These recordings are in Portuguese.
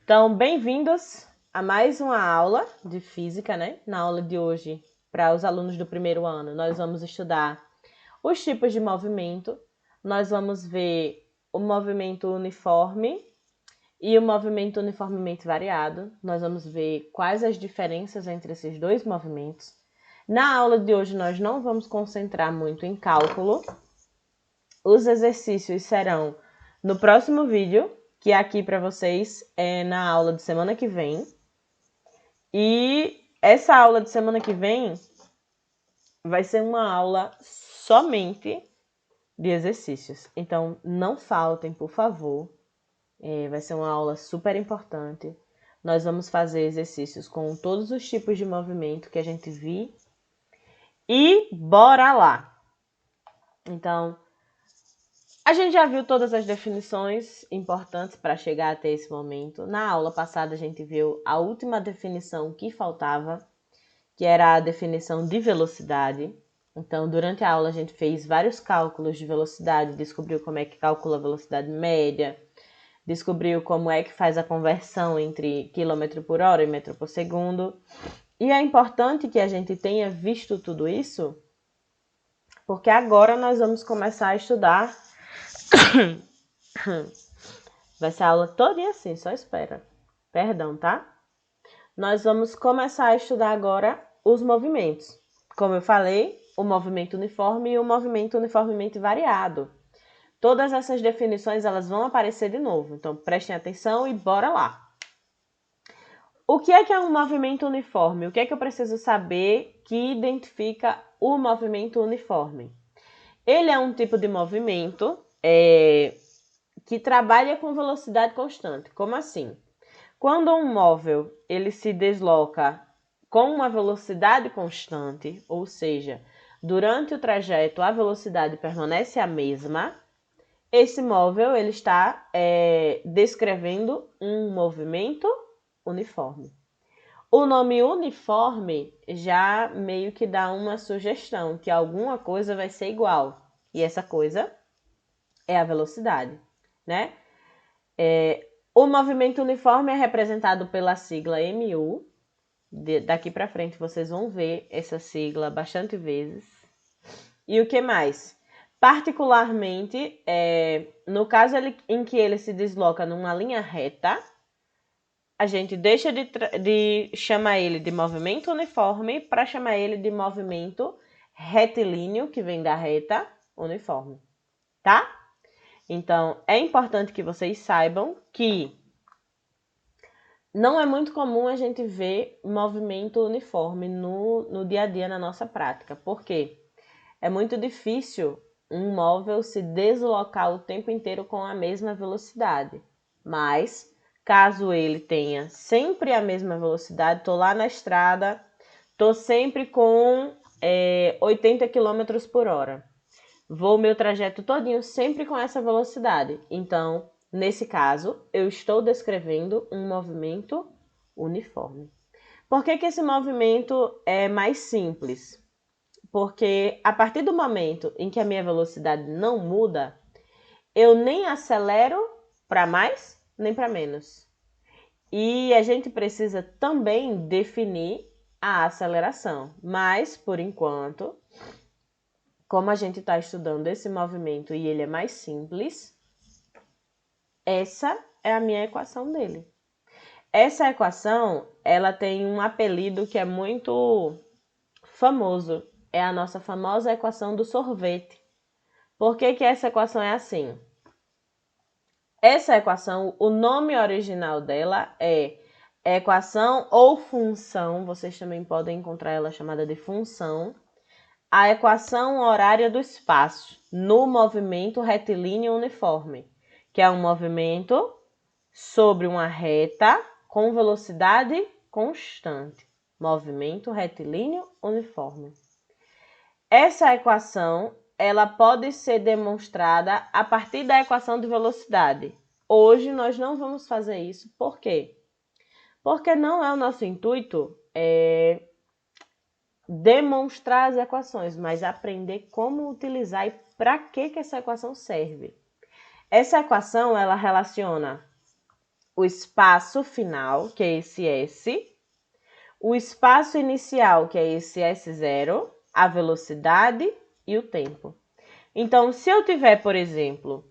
Então, bem-vindos a mais uma aula de física, né? Na aula de hoje, para os alunos do primeiro ano, nós vamos estudar os tipos de movimento. Nós vamos ver o movimento uniforme e o movimento uniformemente variado. Nós vamos ver quais as diferenças entre esses dois movimentos. Na aula de hoje, nós não vamos concentrar muito em cálculo. Os exercícios serão no próximo vídeo, que é aqui para vocês, na aula de semana que vem. E essa aula de semana que vem vai ser uma aula somente de exercícios. Então, não faltem, por favor. Vai ser uma aula super importante. Nós vamos fazer exercícios com todos os tipos de movimento que a gente viu. E bora lá! Então, a gente já viu todas as definições importantes para chegar até esse momento. Na aula passada, a gente viu a última definição que faltava, que era a definição de velocidade. Então, durante a aula, a gente fez vários cálculos de velocidade, descobriu como é que calcula a velocidade média, descobriu como é que faz a conversão entre quilômetro por hora e metro por segundo. E é importante que a gente tenha visto tudo isso, porque agora nós vamos começar a estudar. Vai ser a aula toda assim, só espera. Perdão, tá? Nós vamos começar a estudar agora os movimentos. Como eu falei, o movimento uniforme e o movimento uniformemente variado. Todas essas definições elas vão aparecer de novo, então prestem atenção e bora lá. O que é um movimento uniforme? O que é que eu preciso saber que identifica o movimento uniforme? Ele é um tipo de movimento que trabalha com velocidade constante. Como assim? Quando um móvel ele se desloca com uma velocidade constante, ou seja, durante o trajeto a velocidade permanece a mesma, esse móvel ele está descrevendo um movimento uniforme. O nome uniforme já meio que dá uma sugestão que alguma coisa vai ser igual. E essa coisa é a velocidade, né? O movimento uniforme é representado pela sigla MU. Daqui para frente vocês vão ver essa sigla bastante vezes. E o que mais? Particularmente, no caso em que ele se desloca numa linha reta, a gente deixa de chamar ele de movimento uniforme para chamar ele de movimento retilíneo, que vem da reta uniforme, tá? Então, é importante que vocês saibam que não é muito comum a gente ver movimento uniforme no dia a dia, na nossa prática. Por quê? É muito difícil um móvel se deslocar o tempo inteiro com a mesma velocidade. Mas, caso ele tenha sempre a mesma velocidade, estou lá na estrada, estou sempre com 80 km por hora. Vou o meu trajeto todinho sempre com essa velocidade. Então, nesse caso, eu estou descrevendo um movimento uniforme. Por que esse movimento é mais simples? Porque a partir do momento em que a minha velocidade não muda, eu nem acelero para mais, nem para menos. E a gente precisa também definir a aceleração. Mas, por enquanto, como a gente está estudando esse movimento e ele é mais simples, essa é a minha equação dele. Essa equação, ela tem um apelido que é muito famoso. É a nossa famosa equação do sorvete. Por que essa equação é assim? Essa equação, o nome original dela é equação ou função, vocês também podem encontrar ela chamada de função, a equação horária do espaço no movimento retilíneo uniforme, que é um movimento sobre uma reta com velocidade constante. Movimento retilíneo uniforme. Essa equação ela pode ser demonstrada a partir da equação de velocidade. Hoje nós não vamos fazer isso. Por quê? Porque não é o nosso intuito demonstrar as equações, mas aprender como utilizar e para que essa equação serve. Essa equação ela relaciona o espaço final, que é esse S, o espaço inicial, que é esse S0, a velocidade e o tempo. Então, se eu tiver, por exemplo,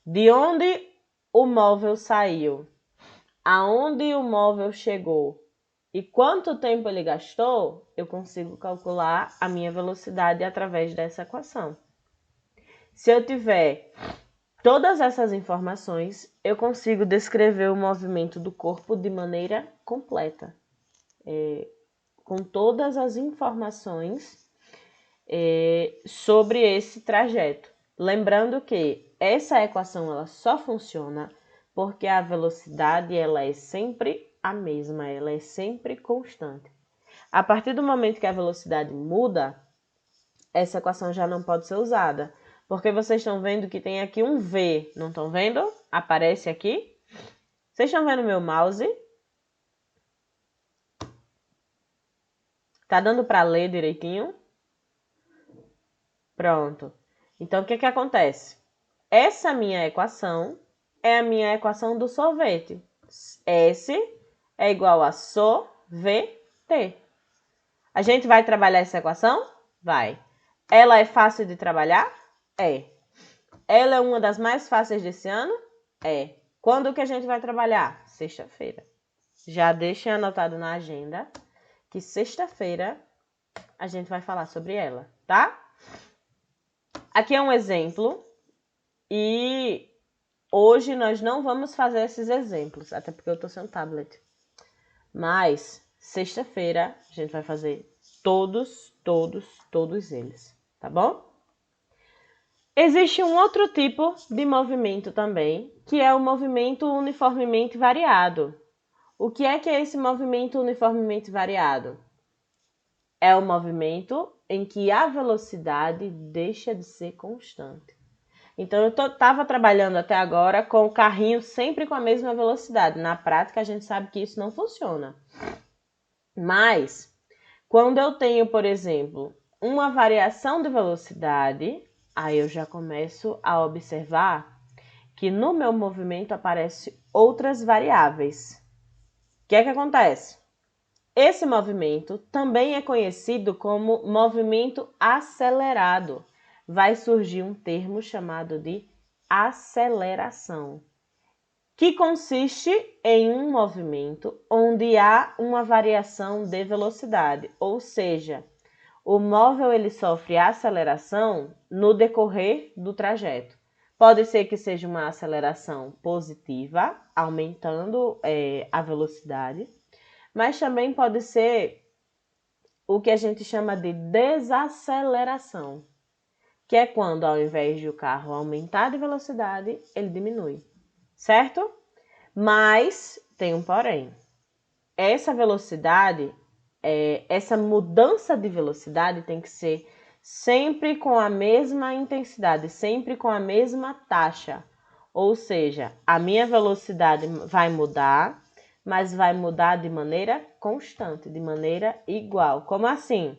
de onde o móvel saiu, aonde o móvel chegou e quanto tempo ele gastou, eu consigo calcular a minha velocidade através dessa equação. Se eu tiver todas essas informações, eu consigo descrever o movimento do corpo de maneira completa, com todas as informações sobre esse trajeto. Lembrando que essa equação ela só funciona porque a velocidade ela é sempre a mesma, ela é sempre constante. A partir do momento que a velocidade muda, essa equação já não pode ser usada. Porque vocês estão vendo que tem aqui um V, não estão vendo? Aparece aqui. Vocês estão vendo meu mouse? Tá dando para ler direitinho? Pronto. Então, o que acontece? Essa minha equação é a minha equação do sorvete. S é igual a SO-V-T. A gente vai trabalhar essa equação? Vai. Ela é fácil de trabalhar? É. Ela é uma das mais fáceis desse ano? É. Quando que a gente vai trabalhar? Sexta-feira. Já deixem anotado na agenda que sexta-feira a gente vai falar sobre ela, tá? Aqui é um exemplo e hoje nós não vamos fazer esses exemplos, até porque eu tô sem um tablet. Mas sexta-feira a gente vai fazer todos eles, tá bom? Existe um outro tipo de movimento também, que é o movimento uniformemente variado. O que é esse movimento uniformemente variado? É o movimento em que a velocidade deixa de ser constante. Então, eu estava trabalhando até agora com o carrinho sempre com a mesma velocidade. Na prática, a gente sabe que isso não funciona. Mas, quando eu tenho, por exemplo, uma variação de velocidade, aí eu já começo a observar que no meu movimento aparecem outras variáveis. O que é que acontece? Esse movimento também é conhecido como movimento acelerado. Vai surgir um termo chamado de aceleração, que consiste em um movimento onde há uma variação de velocidade, ou seja, o móvel ele sofre aceleração no decorrer do trajeto. Pode ser que seja uma aceleração positiva, aumentando a velocidade, mas também pode ser o que a gente chama de desaceleração, que é quando, ao invés de o carro aumentar de velocidade, ele diminui, certo? Mas tem um porém. Essa velocidade, essa mudança de velocidade tem que ser sempre com a mesma intensidade, sempre com a mesma taxa. Ou seja, a minha velocidade vai mudar, mas vai mudar de maneira constante, de maneira igual. Como assim?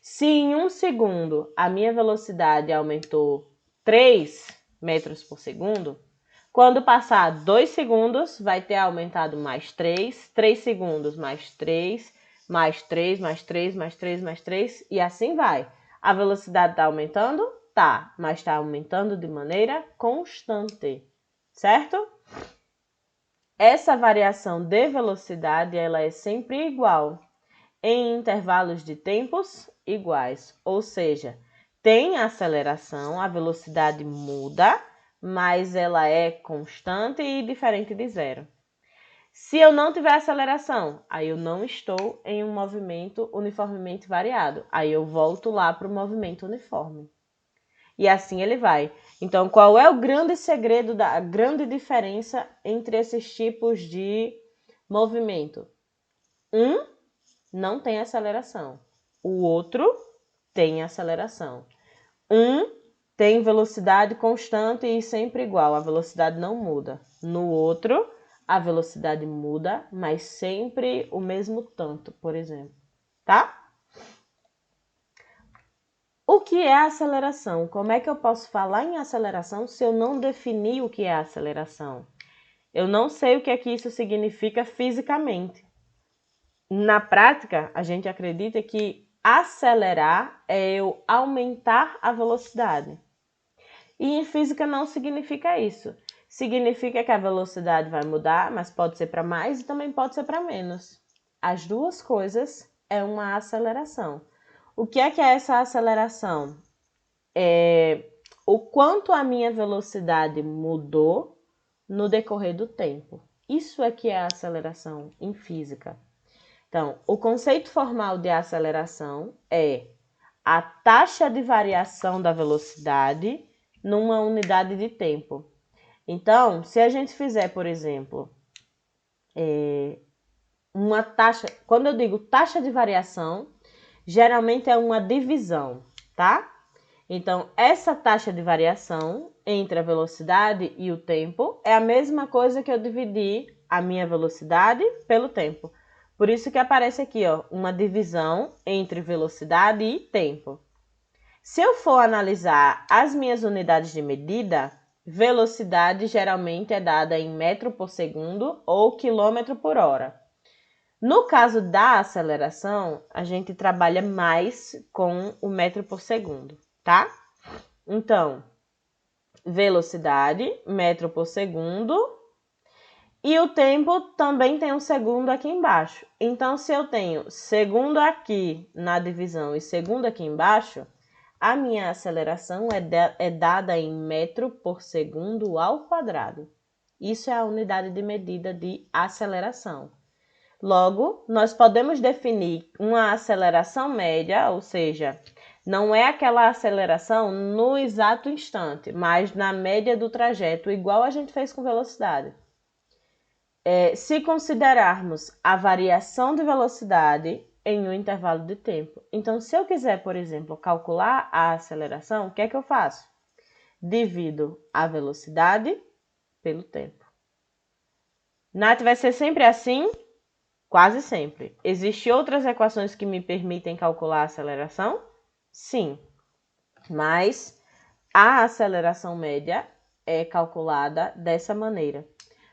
Se em 1 segundo a minha velocidade aumentou 3 metros por segundo, quando passar 2 segundos, vai ter aumentado mais 3, 3 segundos mais 3, mais 3, mais 3, mais 3, mais 3, e assim vai. A velocidade está aumentando? Tá, mas está aumentando de maneira constante, certo? Essa variação de velocidade ela é sempre igual, em intervalos de tempos iguais, ou seja, tem aceleração, a velocidade muda, mas ela é constante e diferente de zero. Se eu não tiver aceleração, aí eu não estou em um movimento uniformemente variado, aí eu volto lá para o movimento uniforme. E assim ele vai. Então, qual é o grande segredo, a grande diferença entre esses tipos de movimento? Um não tem aceleração. O outro tem aceleração. Um tem velocidade constante e sempre igual, a velocidade não muda. No outro, a velocidade muda, mas sempre o mesmo tanto, por exemplo. Tá? O que é aceleração? Como é que eu posso falar em aceleração se eu não definir o que é aceleração? Eu não sei o que é que isso significa fisicamente. Na prática, a gente acredita que acelerar é eu aumentar a velocidade. E em física não significa isso. Significa que a velocidade vai mudar, mas pode ser para mais e também pode ser para menos. As duas coisas é uma aceleração. O que é essa aceleração? É o quanto a minha velocidade mudou no decorrer do tempo. Isso é que é a aceleração em física. Então, o conceito formal de aceleração é a taxa de variação da velocidade numa unidade de tempo. Então, se a gente fizer, por exemplo, uma taxa, quando eu digo taxa de variação, geralmente é uma divisão, tá? Então, essa taxa de variação entre a velocidade e o tempo é a mesma coisa que eu dividir a minha velocidade pelo tempo. Por isso que aparece aqui, ó, uma divisão entre velocidade e tempo. Se eu for analisar as minhas unidades de medida, velocidade geralmente é dada em metro por segundo ou quilômetro por hora. No caso da aceleração, a gente trabalha mais com o metro por segundo, tá? Então, velocidade, metro por segundo, e o tempo também tem um segundo aqui embaixo. Então, se eu tenho segundo aqui na divisão e segundo aqui embaixo, a minha aceleração é dada em metro por segundo ao quadrado. Isso é a unidade de medida de aceleração. Logo, nós podemos definir uma aceleração média, ou seja, não é aquela aceleração no exato instante, mas na média do trajeto, igual a gente fez com velocidade. Se considerarmos a variação de velocidade em um intervalo de tempo. Então, se eu quiser, por exemplo, calcular a aceleração, o que é que eu faço? Divido a velocidade pelo tempo. Nath, vai ser sempre assim? Quase sempre. Existem outras equações que me permitem calcular a aceleração? Sim, mas a aceleração média é calculada dessa maneira.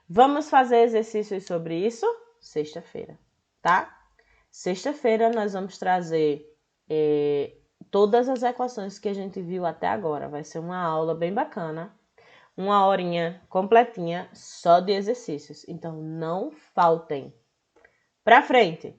Vamos fazer exercícios sobre isso? Sexta-feira, tá? Sexta-feira nós vamos trazer todas as equações que a gente viu até agora. Vai ser uma aula bem bacana. Uma horinha completinha só de exercícios. Então, não faltem. Para frente.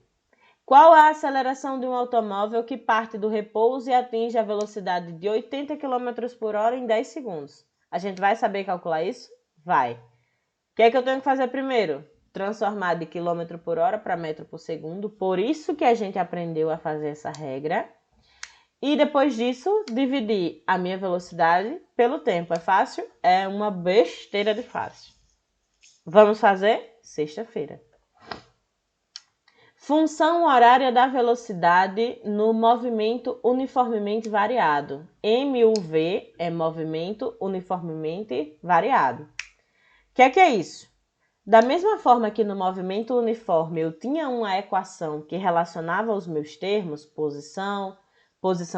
Qual a aceleração de um automóvel que parte do repouso e atinge a velocidade de 80 km por hora em 10 segundos? A gente vai saber calcular isso? Vai. O que é que eu tenho que fazer primeiro? Transformar de quilômetro por hora para metro por segundo. Por isso que a gente aprendeu a fazer essa regra. E depois disso, dividir a minha velocidade pelo tempo. É fácil? É uma besteira de fácil. Vamos fazer? Sexta-feira. Função horária da velocidade no movimento uniformemente variado. MUV é movimento uniformemente variado. O que é isso? Da mesma forma que no movimento uniforme eu tinha uma equação que relacionava os meus termos, posição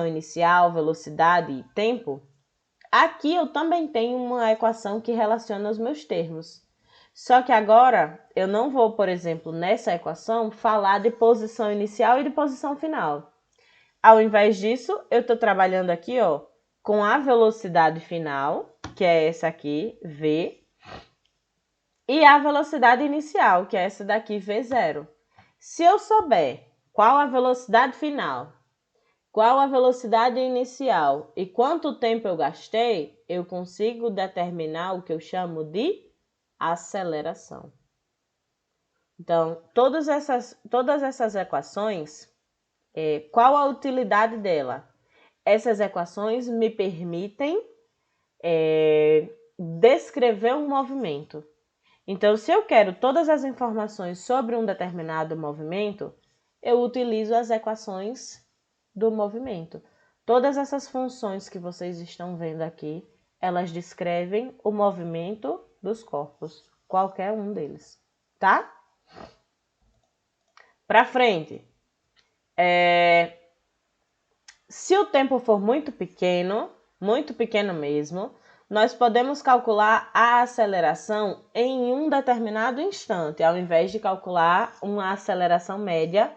inicial, velocidade e tempo, aqui eu também tenho uma equação que relaciona os meus termos. Só que agora eu não vou, por exemplo, nessa equação, falar de posição inicial e de posição final. Ao invés disso, eu estou trabalhando aqui com a velocidade final, que é essa aqui, V, e a velocidade inicial, que é essa daqui, V0. Se eu souber qual a velocidade final, qual a velocidade inicial e quanto tempo eu gastei, eu consigo determinar o que eu chamo de aceleração. Então, todas essas equações, qual a utilidade dela? Essas equações me permitem descrever um movimento. Então, se eu quero todas as informações sobre um determinado movimento, eu utilizo as equações do movimento. Todas essas funções que vocês estão vendo aqui, elas descrevem o movimento dos corpos, qualquer um deles, tá? Para frente. Se o tempo for muito pequeno mesmo, nós podemos calcular a aceleração em um determinado instante, ao invés de calcular uma aceleração média,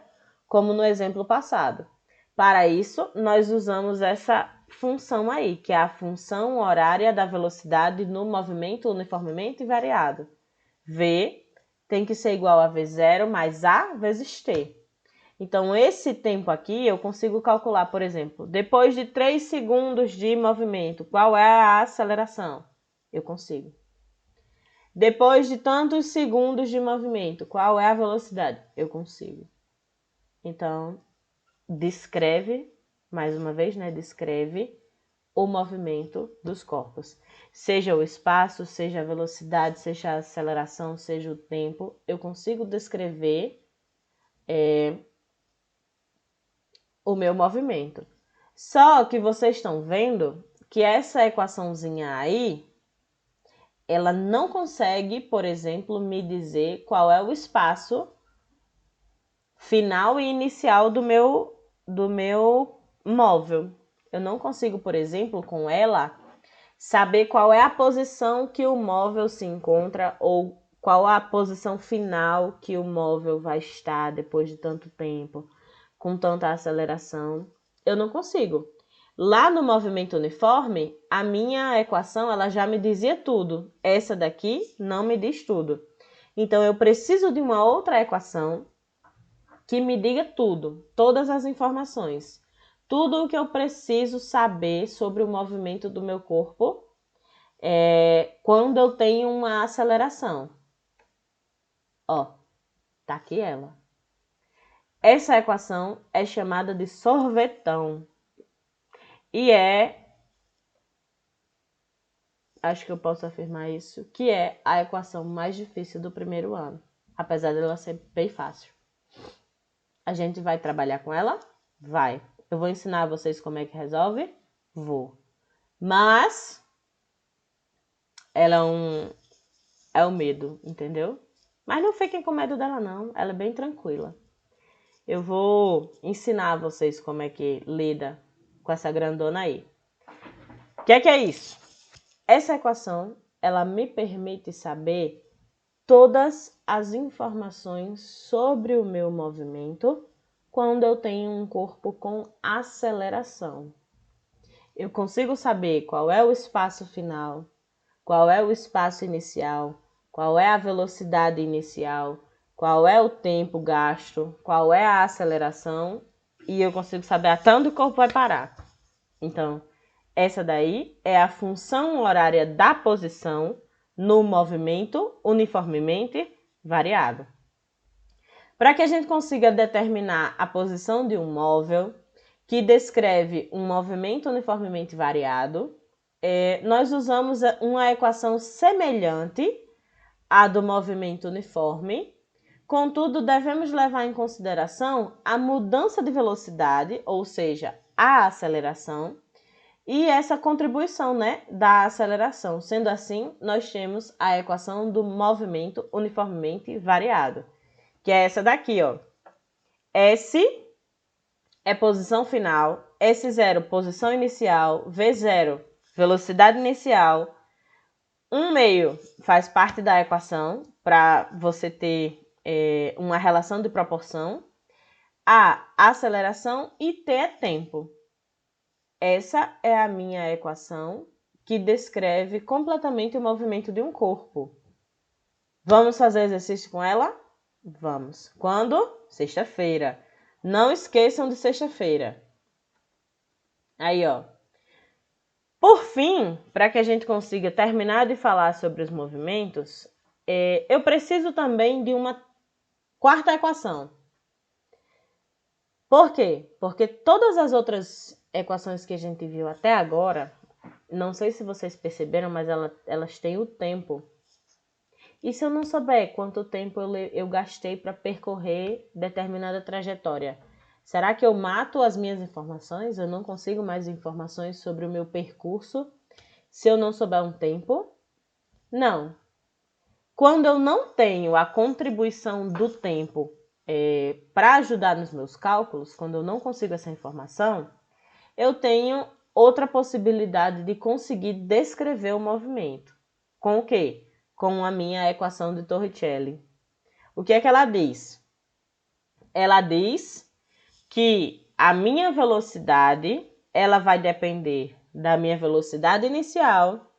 como no exemplo passado. Para isso, nós usamos essa função aí, que é a função horária da velocidade no movimento uniformemente variado. V tem que ser igual a V0 mais A vezes T. Então, esse tempo aqui eu consigo calcular, por exemplo, depois de 3 segundos de movimento, qual é a aceleração? Eu consigo. Depois de tantos segundos de movimento, qual é a velocidade? Eu consigo. Então, descreve, mais uma vez, né? Descreve o movimento dos corpos. Seja o espaço, seja a velocidade, seja a aceleração, seja o tempo, eu consigo descrever o meu movimento. Só que vocês estão vendo que essa equaçãozinha aí, ela não consegue, por exemplo, me dizer qual é o espaço final e inicial do meu móvel. Eu não consigo, por exemplo, com ela, saber qual é a posição que o móvel se encontra ou qual a posição final que o móvel vai estar depois de tanto tempo, com tanta aceleração. Eu não consigo. Lá no movimento uniforme, a minha equação ela já me dizia tudo. Essa daqui não me diz tudo. Então, eu preciso de uma outra equação que me diga tudo, todas as informações. Tudo o que eu preciso saber sobre o movimento do meu corpo quando eu tenho uma aceleração. Ó, tá aqui ela. Essa equação é chamada de sorvetão. E acho que eu posso afirmar isso, que é a equação mais difícil do primeiro ano. Apesar dela ser bem fácil. A gente vai trabalhar com ela? Vai. Eu vou ensinar vocês como é que resolve? Vou. Mas ela é um medo, entendeu? Mas não fiquem com medo dela, não. Ela é bem tranquila. Eu vou ensinar vocês como é que lida com essa grandona aí. O que é isso? Essa equação, ela me permite saber todas as informações sobre o meu movimento quando eu tenho um corpo com aceleração. Eu consigo saber qual é o espaço final, qual é o espaço inicial, qual é a velocidade inicial, qual é o tempo gasto, qual é a aceleração e eu consigo saber até onde o corpo vai parar. Então, essa daí é a função horária da posição no movimento uniformemente variado. Para que a gente consiga determinar a posição de um móvel que descreve um movimento uniformemente variado, nós usamos uma equação semelhante à do movimento uniforme. Contudo, devemos levar em consideração a mudança de velocidade, ou seja, a aceleração, e essa contribuição, da aceleração. Sendo assim, nós temos a equação do movimento uniformemente variado, que é essa daqui, ó. S é posição final, S0 posição inicial, V0 velocidade inicial, 1/2 faz parte da equação para você ter uma relação de proporção, A aceleração e T é tempo. Essa é a minha equação que descreve completamente o movimento de um corpo. Vamos fazer exercício com ela? Vamos. Quando? Sexta-feira. Não esqueçam de sexta-feira. Aí, ó. Por fim, para que a gente consiga terminar de falar sobre os movimentos, eu preciso também de uma quarta equação. Por quê? Porque todas as outras equações que a gente viu até agora, não sei se vocês perceberam, mas elas têm o tempo. E se eu não souber quanto tempo eu gastei para percorrer determinada trajetória? Será que eu mato as minhas informações? Eu não consigo mais informações sobre o meu percurso se eu não souber um tempo? Não. Quando eu não tenho a contribuição do tempo para ajudar nos meus cálculos, quando eu não consigo essa informação, eu tenho outra possibilidade de conseguir descrever o movimento. Com o quê? Com a minha equação de Torricelli. O que é que ela diz? Ela diz que a minha velocidade, ela vai depender da minha velocidade inicial,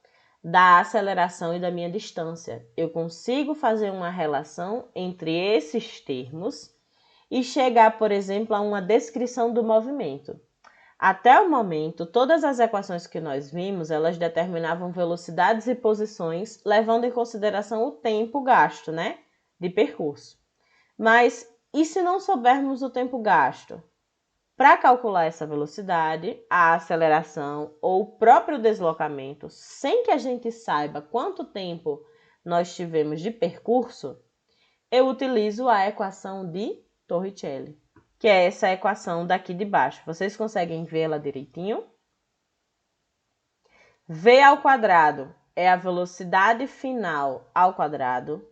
da aceleração e da minha distância. Eu consigo fazer uma relação entre esses termos e chegar, por exemplo, a uma descrição do movimento. Até o momento, todas as equações que nós vimos, elas determinavam velocidades e posições, levando em consideração o tempo gasto, né, de percurso. Mas e se não soubermos o tempo gasto? Para calcular essa velocidade, a aceleração ou o próprio deslocamento, sem que a gente saiba quanto tempo nós tivemos de percurso, eu utilizo a equação de Torricelli, que é essa equação daqui de baixo. Vocês conseguem ver ela direitinho? V ao quadrado é a velocidade final ao quadrado.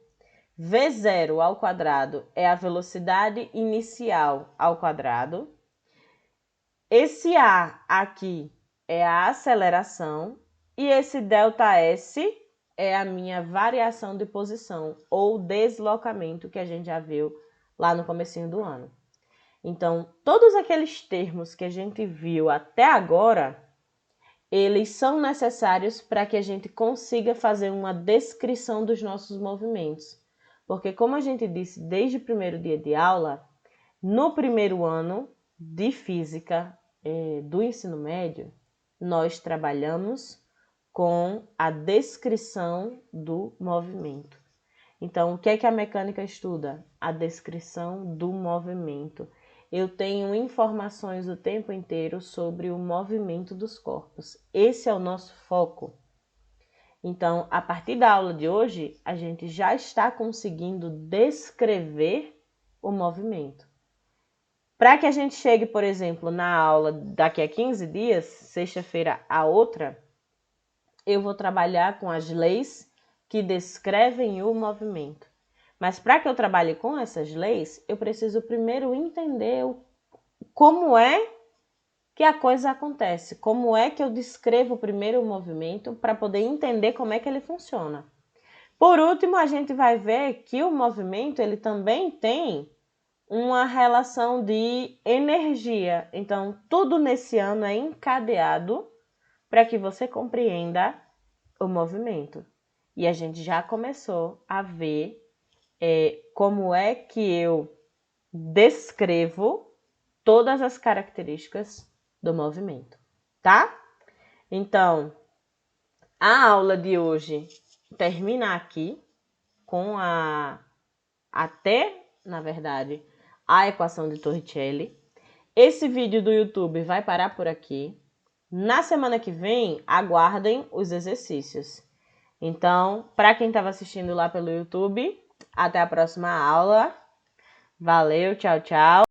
V0 ao quadrado é a velocidade inicial ao quadrado. Esse A aqui é a aceleração e esse ΔS é a minha variação de posição ou deslocamento que a gente já viu lá no comecinho do ano. Então, todos aqueles termos que a gente viu até agora, eles são necessários para que a gente consiga fazer uma descrição dos nossos movimentos. Porque, como a gente disse desde o primeiro dia de aula, no primeiro ano de física do ensino médio, nós trabalhamos com a descrição do movimento. Então, o que é que a mecânica estuda? A descrição do movimento. Eu tenho informações o tempo inteiro sobre o movimento dos corpos. Esse é o nosso foco. Então, a partir da aula de hoje, a gente já está conseguindo descrever o movimento. Para que a gente chegue, por exemplo, na aula daqui a 15 dias, sexta-feira a outra, eu vou trabalhar com as leis que descrevem o movimento. Mas para que eu trabalhe com essas leis, eu preciso primeiro entender como é que a coisa acontece, como é que eu descrevo primeiro o movimento para poder entender como é que ele funciona. Por último, a gente vai ver que o movimento ele também tem uma relação de energia. Então, tudo nesse ano é encadeado para que você compreenda o movimento. E a gente já começou a ver como é que eu descrevo todas as características do movimento, tá? Então, a aula de hoje termina aqui com na verdade, a equação de Torricelli. Esse vídeo do YouTube vai parar por aqui. Na semana que vem, aguardem os exercícios. Então, para quem estava assistindo lá pelo YouTube, até a próxima aula. Valeu, tchau, tchau.